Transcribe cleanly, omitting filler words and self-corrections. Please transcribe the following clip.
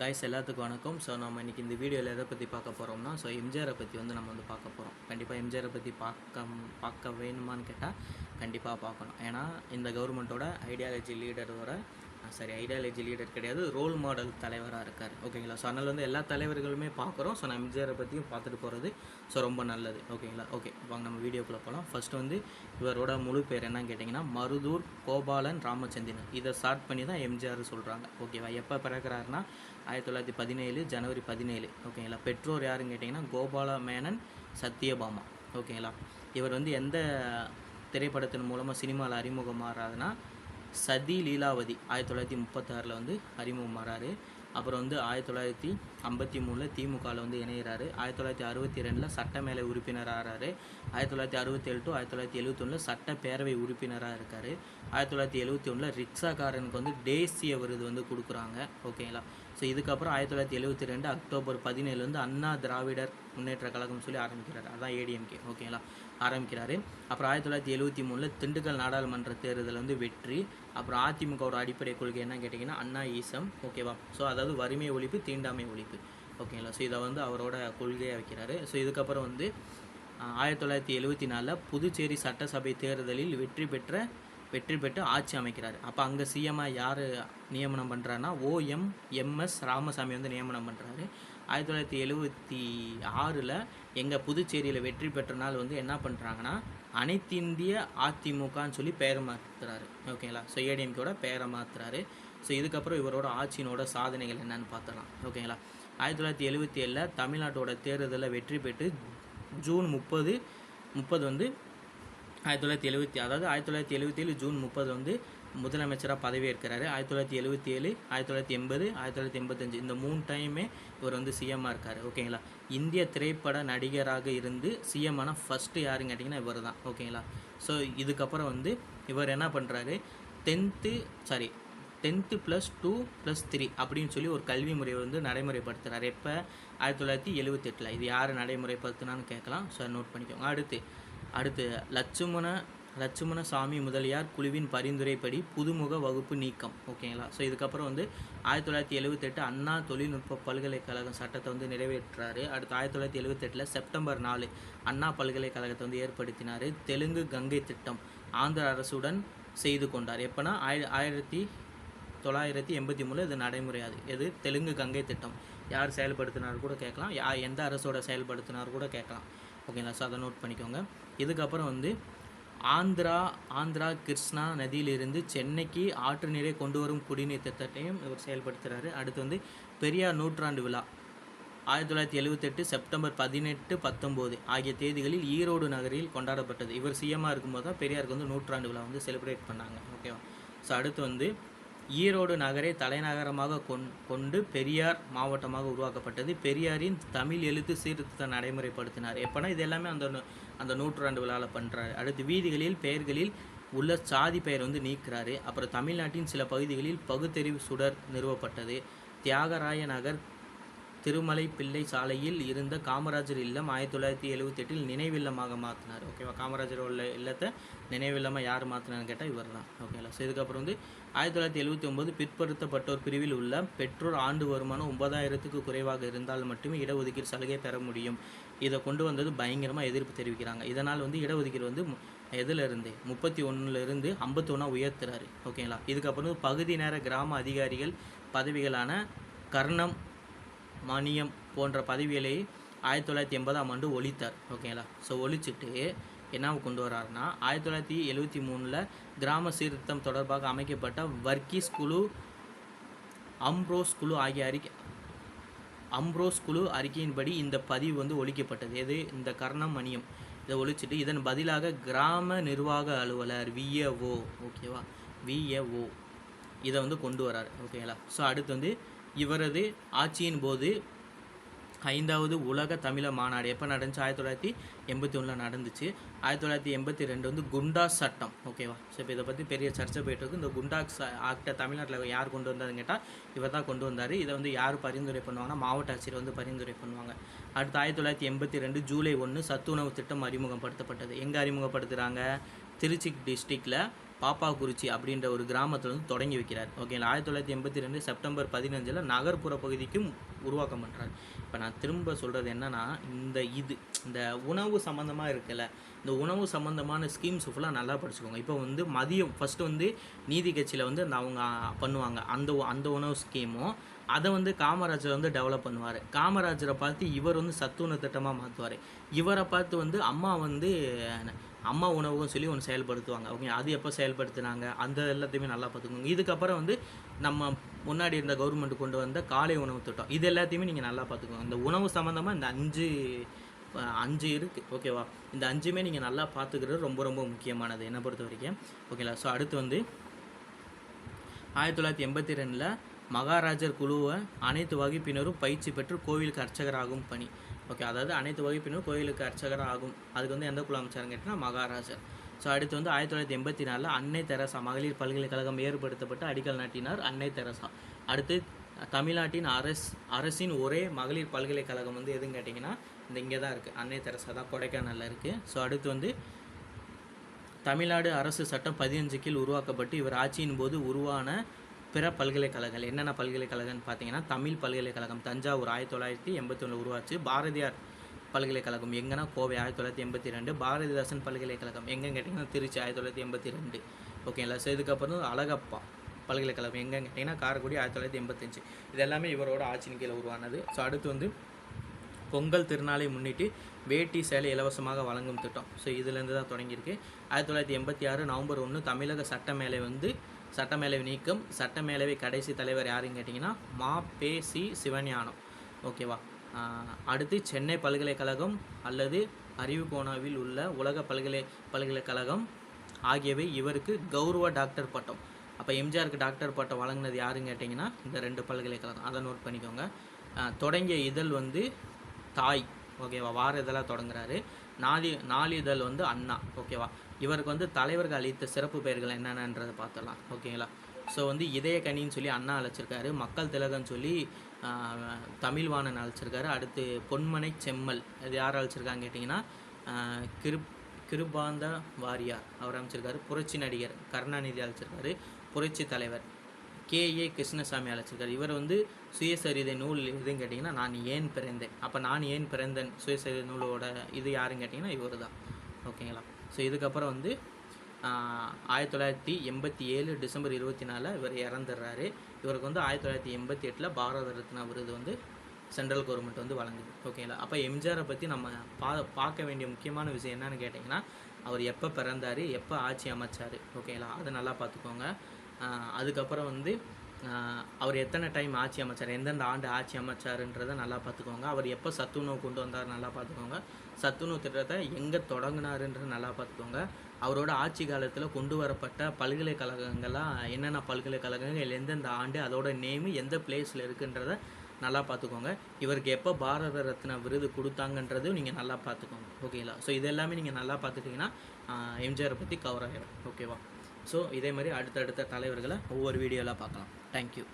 Guys எல்லாத்துக்கும் வணக்கம். So நம்ம இன்றைக்கி இந்த வீடியோவில் எதை பற்றி பார்க்க போகிறோம்னா, எம்ஜிஆரை பற்றி நம்ம பார்க்க போகிறோம். கண்டிப்பாக எம்ஜிஆரை பற்றி பார்க்க வேணுமான்னு கேட்டால் கண்டிப்பாக பார்க்கணும். ஏன்னா இந்த கவர்மெண்ட்டோட ஐடியாலஜி லீடர் கிடையாது, ரோல் மாடல் தலைவராக இருக்கார். ஓகேங்களா? ஸோ அதனால் எல்லா தலைவர்களுமே பார்க்குறோம். ஸோ நான் எம்ஜிஆரை பற்றியும் பார்த்துட்டு போகிறது ரொம்ப நல்லது. ஓகேங்களா? ஓகே, வாங்க நம்ம வீடியோக்குள்ளே போகலாம். ஃபஸ்ட்டு இவரோட முழு பேர் என்னன்னு கேட்டிங்கன்னா மருதூர் கோபாலன் ராமச்சந்திரன். இதை ஸ்டார்ட் பண்ணி தான் எம்ஜிஆர் சொல்கிறாங்க. ஓகேவா? எப்போ பிறக்கிறாருன்னா 1917 ஜனவரி 17. ஓகேங்களா? பெற்றோர் யாருன்னு கேட்டிங்கன்னா கோபால மேனன், சத்யபாமா. ஓகேங்களா? இவர் எந்த திரைப்படத்தின் மூலமாக சினிமாவில் அறிமுகமாகறாருன்னா சதி லீலாவதி 1936 அறிமுகமாகறாரு. அப்புறம் 1953 திமுகவில் இணைகிறாரு. 1962 சட்டமேலை உறுப்பினர் ஆகிறாரு. 1967 டு 1971 சட்டப்பேரவை உறுப்பினராக இருக்கார். 1971 ரிக்ஷாக்காரனுக்கு தேசிய விருது கொடுக்குறாங்க. ஓகேங்களா? ஸோ இதுக்கப்புறம் 1972 அக்டோபர் 17 அண்ணா திராவிடர் முன்னேற்ற கழகம் சொல்லி ஆரம்பிக்கிறார். அதான் ஏடிஎம்கே. ஓகேங்களா? ஆரம்பிக்கிறாரு. அப்புறம் 1973 திண்டுக்கல் நாடாளுமன்ற தேர்தல் வெற்றி. அப்புறம் அதிமுகவோட அடிப்படை கொள்கை என்ன கேட்டிங்கன்னா அண்ணா ஈசம். ஓகேவா? ஸோ அதாவது வறுமை ஒழிப்பு, தீண்டாமை ஒழிப்பு. ஓகேங்களா? ஸோ இதை அவரோட கொள்கையாக வைக்கிறாரு. ஸோ இதுக்கப்புறம் 1974 புதுச்சேரி சட்டசபை தேர்தலில் வெற்றி பெற்று ஆட்சி அமைக்கிறார். அப்போ அங்கே சிஎம்மாக யார் நியமனம் பண்ணுறாருன்னா OMS ராமசாமி நியமனம் பண்ணுறாரு. 1976 எங்கள் புதுச்சேரியில் வெற்றி பெற்ற நாள் என்ன பண்ணுறாங்கன்னா அனைத்திந்திய அதிமுகன்னு சொல்லி பெயரை மாற்றுறாரு. ஓகேங்களா? ஸோ ஏடிஎம்கேயோட பெயரை மாற்றுறாரு. ஸோ இதுக்கப்புறம் இவரோட ஆட்சியினோட சாதனைகள் என்னன்னு பார்த்தலாம். ஓகேங்களா? 1977 தமிழ்நாட்டோட தேர்தலில் வெற்றி பெற்று ஜூன் 30 1977 ஜூன் 30 முதலமைச்சராக பதவியேற்கிறாரு. 1977, 1980, 1985 இந்த 3 டைமே இவர் சிஎம்மாக இருக்கார். ஓகேங்களா? இந்திய திரைப்பட நடிகராக இருந்து சிஎம்மான ஃபஸ்ட்டு யாருன்னு கேட்டிங்கன்னா இவர் தான். ஓகேங்களா? ஸோ இதுக்கப்புறம் இவர் என்ன பண்ணுறாரு, 10th +2+3 அப்படின்னு சொல்லி ஒரு கல்வி முறையை நடைமுறைப்படுத்துகிறார். எப்போ? 1978. இது யார் நடைமுறைப்படுத்தினான்னு கேட்கலாம். ஸோ நோட் பண்ணிக்கோங்க. அடுத்து லட்சுமண சாமி முதலியார் குழுவின் பரிந்துரைப்படி புதுமுக வகுப்பு நீக்கம். ஓகேங்களா? ஸோ இதுக்கப்புறம் 1978 அண்ணா தொழில்நுட்ப பல்கலைக்கழகம் சட்டத்தை நிறைவேற்றாரு. அடுத்து 1978 செப்டம்பர் 4 அண்ணா பல்கலைக்கழகத்தை ஏற்படுத்தினார். தெலுங்கு கங்கை திட்டம் ஆந்திர அரசுடன் செய்து கொண்டார். எப்போனா 1983 இது நடைமுறையாது. எது? தெலுங்கு கங்கை திட்டம் யார் செயல்படுத்தினார் கூட கேட்கலாம், எந்த அரசோட செயல்படுத்தினார் கூட கேட்கலாம். ஓகேங்களா? ஸோ அதை நோட் பண்ணிக்கோங்க. இதுக்கப்புறம் ஆந்திரா கிருஷ்ணா நதியிலிருந்து சென்னைக்கு ஆற்று நீரை கொண்டு வரும் குடிநீர் திட்டத்தையும் இவர் செயல்படுத்துகிறாரு. அடுத்து பெரியார் நூற்றாண்டு விழா 1978 செப்டம்பர் 18, 19 ஆகிய தேதிகளில் ஈரோடு நகரில் கொண்டாடப்பட்டது. இவர் சிஎம்மாக இருக்கும்போது தான் பெரியாருக்கு நூற்றாண்டு விழா செலிப்ரேட் பண்ணாங்க. ஓகேவா? ஸோ அடுத்து ஈரோடு நகரை தலைநகரமாக கொண்டு பெரியார் மாவட்டமாக உருவாக்கப்பட்டது. பெரியாரின் தமிழ் எழுத்து சீர்திருத்தம் நடைமுறைப்படுத்தினார். எப்போனா இது எல்லாமே அந்த நூற்றாண்டு விழாவில் பண்ணுறாரு. அடுத்து வீதிகளில் பெயர்களில் உள்ள சாதி பெயர் நீக்கிறாரு. அப்புறம் தமிழ்நாட்டின் சில பகுதிகளில் பகுத்தறிவு சுடர் நிறுவப்பட்டது. தியாகராய நகர் திருமலை பிள்ளை சாலையில் இருந்த காமராஜர் இல்லம் 1978 நினைவில்லமாக மாற்றினார். ஓகேவா? காமராஜர் உள்ள இல்லத்தை நினைவில்லமாக யார் மாற்றினான்னு கேட்டால் இவர் தான். ஓகேங்களா? ஸோ இதுக்கப்புறம் 1979 பிற்படுத்தப்பட்டோர் பிரிவில் உள்ள பெற்றோர் ஆண்டு வருமானம் 9,000க்கு குறைவாக இருந்தால் மட்டுமே இடஒதுக்கீடு சலுகை பெற முடியும். இதை கொண்டு வந்தது பயங்கரமாக எதிர்ப்பு தெரிவிக்கிறாங்க. இதனால் இடஒதுக்கீடு எதிலிருந்து 31 51 உயர்த்துறாரு. ஓகேங்களா? இதுக்கப்புறம் பகுதி நேர கிராம அதிகாரிகள் பதவிகளான கர்ணம், மணியம் போன்ற பதவிகளை 1980 ஒழித்தார். ஓகேங்களா? ஸோ ஒழிச்சிட்டு என்ன கொண்டு வர்றாருன்னா 1973 கிராம சீர்திருத்தம் தொடர்பாக அமைக்கப்பட்ட வர்க்கீஸ் குழு, அம்ப்ரோஸ் குழு அறிக்கையின்படி இந்த பதிவு ஒழிக்கப்பட்டது. எது? இந்த கர்ணம், மணியம் இதை ஒழிச்சிட்டு இதன் பதிலாக கிராம நிர்வாக அலுவலர் VAO. ஓகேவா? VAO இதை கொண்டு வரார். ஓகேங்களா? ஸோ அடுத்து இவரது ஆட்சியின் போது 5வது உலக தமிழ மாநாடு எப்போ நடந்துச்சு? 1981 நடந்துச்சு. 1982 குண்டாஸ் சட்டம். ஓகேவா? ஸோ இப்போ இதை பற்றி பெரிய சர்ச்சை போயிட்டுருக்கு. இந்த குண்டாஸ் ஆக்டை தமிழ்நாட்டில் யார் கொண்டு வந்தாருன்னு கேட்டால் இவர் தான் கொண்டு வந்தார். இதை யார் பரிந்துரை பண்ணுவாங்கன்னா மாவட்ட ஆட்சியர் பரிந்துரை பண்ணுவாங்க. அடுத்து 1982 ஜூலை 1 சத்துணவு திட்டம் அறிமுகப்படுத்தப்பட்டது. எங்கே அறிமுகப்படுத்துகிறாங்க? திருச்சி டிஸ்ட்ரிக்டில் பாப்பாக்குறிச்சி அப்படின்ற ஒரு கிராமத்தில் வந்து தொடங்கி வைக்கிறார். ஓகேங்களா. 1982 செப்டம்பர் 15 நகர்ப்புற பகுதிக்கும் உருவாக்கம் பண்ணுறாரு. இப்போ நான் திரும்ப சொல்கிறது என்னென்னா, இந்த உணவு சம்மந்தமாக இருக்குல்ல, இந்த உணவு சம்மந்தமான ஸ்கீம்ஸ் ஃபுல்லாக நல்லா படிச்சுக்கோங்க. இப்போ வந்து மதியம் ஃபஸ்ட்டு வந்து நீதி கட்சியில் வந்து அவங்க பண்ணுவாங்க அந்த உணவு ஸ்கீமும், அதை வந்து காமராஜர் வந்து டெவலப் பண்ணுவார். காமராஜரை பார்த்து இவர் வந்து சத்துணவு திட்டமாக மாற்றுவார். இவரை பார்த்து வந்து அம்மா உணவுன்னு சொல்லி ஒன்று செயல்படுத்துவாங்க. ஓகே, அது எப்போ செயல்படுத்தினாங்க அந்த எல்லாத்தையுமே நல்லா பார்த்துக்கோங்க. இதுக்கப்புறம் வந்து நம்ம முன்னாடி இருந்த கவர்மெண்ட் கொண்டு வந்த காலை உணவு திட்டம், இது எல்லாத்தையுமே நீங்கள் நல்லா பார்த்துக்கோங்க. இந்த உணவு சம்மந்தமாக இந்த 5 இருக்குது. ஓகேவா. இந்த 5மே நீங்கள் நல்லா பார்த்துக்கிறது ரொம்ப ரொம்ப முக்கியமானது என்னை பொறுத்த வரைக்கும். ஓகேங்களா. ஸோ அடுத்து வந்து 1982 மகாராஜர் குழுவை அனைத்து வகுப்பினரும் பயிற்சி பெற்று கோவிலுக்கு அர்ச்சகராகும் பணி. ஓகே, அதாவது அனைத்து வகுப்பினரும் கோவிலுக்கு அர்ச்சகராக ஆகும். அதுக்கு வந்து எந்த குழு அமைச்சாருன்னு கேட்டால் மகாராஜர். ஸோ அடுத்து வந்து 1984 அன்னை தெரசா மகளிர் பல்கலைக்கழகம் ஏற்படுத்தப்பட்டு அடிக்கல் நாட்டினார் அன்னை தெரசா. அடுத்து தமிழ்நாட்டின் அரசின் ஒரே மகளிர் பல்கலைக்கழகம் வந்து எதுன்னு கேட்டிங்கன்னா இங்கே தான் இருக்குது, அன்னை தெரசா தான், கொடைக்கானலில் இருக்குது. ஸோ அடுத்து வந்து தமிழ்நாடு அரசு சட்டம் 15 கீழ் உருவாக்கப்பட்டு இவர் ஆட்சியின் போது உருவான பிற பல்கலைக்கழகங்கள் என்னென்ன பல்கலைக்கழகம்னு பார்த்தீங்கன்னா, தமிழ் பல்கலைக்கழகம் தஞ்சாவூர் 1981 உருவாச்சு. பாரதியார் பல்கலைக்கழகம் எங்கன்னா கோவை 1982. பாரதிதாசன் பல்கலைக்கழகம் எங்கன்னு கேட்டிங்கன்னா திருச்சி 1982. ஓகேங்களா. ஸோ இதுக்கப்புறம் அழகப்பா பல்கலைக்கழகம் எங்கன்னு கேட்டிங்கன்னா காரைக்குடி 1985. இது எல்லாமே இவரோட ஆட்சியின் கீழே உருவானது. ஸோ அடுத்து வந்து பொங்கல் திருநாளை முன்னிட்டு வேட்டி சேலை இலவசமாக வழங்கும் திட்டம். ஸோ இதுலேருந்து தான் தொடங்கியிருக்கு. 1986 நவம்பர் 1 தமிழக சட்டமேலவை நீக்கம். சட்டமேலவை கடைசி தலைவர் யாருன்னு கேட்டிங்கன்னா மா.பெ.சி. சிவஞானம். ஓகேவா. அடுத்து சென்னை பல்கலைக்கழகம் அல்லது அரிவுகோனாவில் உள்ள உலக பல்கலைக்கழகம் ஆகியவை இவருக்கு கௌரவ டாக்டர் பட்டம். அப்போ எம்ஜிஆருக்கு டாக்டர் பட்டம் வழங்கினது யாருன்னு கேட்டிங்கன்னா இந்த 2 பல்கலைக்கழகம். அதை நோட் பண்ணிக்கோங்க. தொடங்கிய இதழ் வந்து தாய். ஓகேவா. வார இதழாக தொடங்குறாரு. நாளிதழ் வந்து அண்ணா. ஓகேவா. இவருக்கு வந்து தலைவர்கள் அளித்த சிறப்பு பெயர்கள் என்னென்னன்றதை பார்த்துடலாம். ஓகேங்களா. ஸோ வந்து இதயக்கனின்னு சொல்லி அண்ணா அழைச்சிருக்காரு. மக்கள் திலகன்னு சொல்லி தமிழ்வாணன் அழைச்சிருக்காரு. அடுத்து பொன்மனை செம்மல், இது யார் அழைச்சிருக்காங்க கேட்டிங்கன்னா கிருபாந்த வாரியார் அவர் அமைச்சிருக்காரு. புரட்சி நடிகர் கருணாநிதி அழைச்சிருக்காரு. புரட்சி தலைவர் K.A. கிருஷ்ணசாமி அழைச்சிருக்காரு. இவர் வந்து சுயசரிதை நூல் எதுன்னு கேட்டிங்கன்னா நான் ஏன் பிறந்தேன். அப்போ நான் ஏன் பிறந்தேன் சுயசரிதை நூலோட இது யாருன்னு கேட்டிங்கன்னா இவர் தான். ஓகேங்களா. ஸோ இதுக்கப்புறம் வந்து 1987 டிசம்பர் 24 இவர் இறந்துடுறாரு. இவருக்கு வந்து 1988 பாரத ரத்னா விருது வந்து சென்ட்ரல் கவர்மெண்ட் வந்து வழங்குது. ஓகேங்களா. அப்போ எம்ஜிஆரை பற்றி நம்ம பார்க்க வேண்டிய முக்கியமான விஷயம் என்னென்னு கேட்டிங்கன்னா அவர் எப்போ பிறந்தார், எப்போ ஆட்சி அமைச்சார். ஓகேங்களா. அதை நல்லா பார்த்துக்கோங்க. அதுக்கப்புறம் வந்து அவர் எத்தனை டைம் ஆட்சி அமைச்சார், எந்தெந்த ஆண்டு ஆட்சி அமைச்சாருன்றதை நல்லா பார்த்துக்கோங்க. அவர் எப்போ சத்துணவு கொண்டு வந்தார் நல்லா பார்த்துக்கோங்க. சத்துணவு திட்டத்தை எங்கே தொடங்கினாருன்றது நல்லா பார்த்துக்கோங்க. அவரோட ஆட்சி காலத்தில் கொண்டு வரப்பட்ட பல்கலைக்கழகங்கள்லாம் என்னென்ன பல்கலைக்கழகங்கள், எந்தெந்த ஆண்டு, அதோட நேமு எந்த பிளேஸில் இருக்குன்றதை நல்லா பார்த்துக்கோங்க. இவருக்கு எப்போ பாரத ரத்னா விருது கொடுத்தாங்கன்றதும் நீங்கள் நல்லா பார்த்துக்கோங்க. ஓகேங்களா. ஸோ இது எல்லாமே நீங்கள் நல்லா பார்த்துட்டிங்கன்னா எம்ஜிஆரை பற்றி கவர் ஆகிடும். ஓகேவா. ஸோ இதே மாதிரி அடுத்தடுத்த தலைவர்களை ஒவ்வொரு வீடியோவில் பார்க்கலாம். தேங்க்யூ.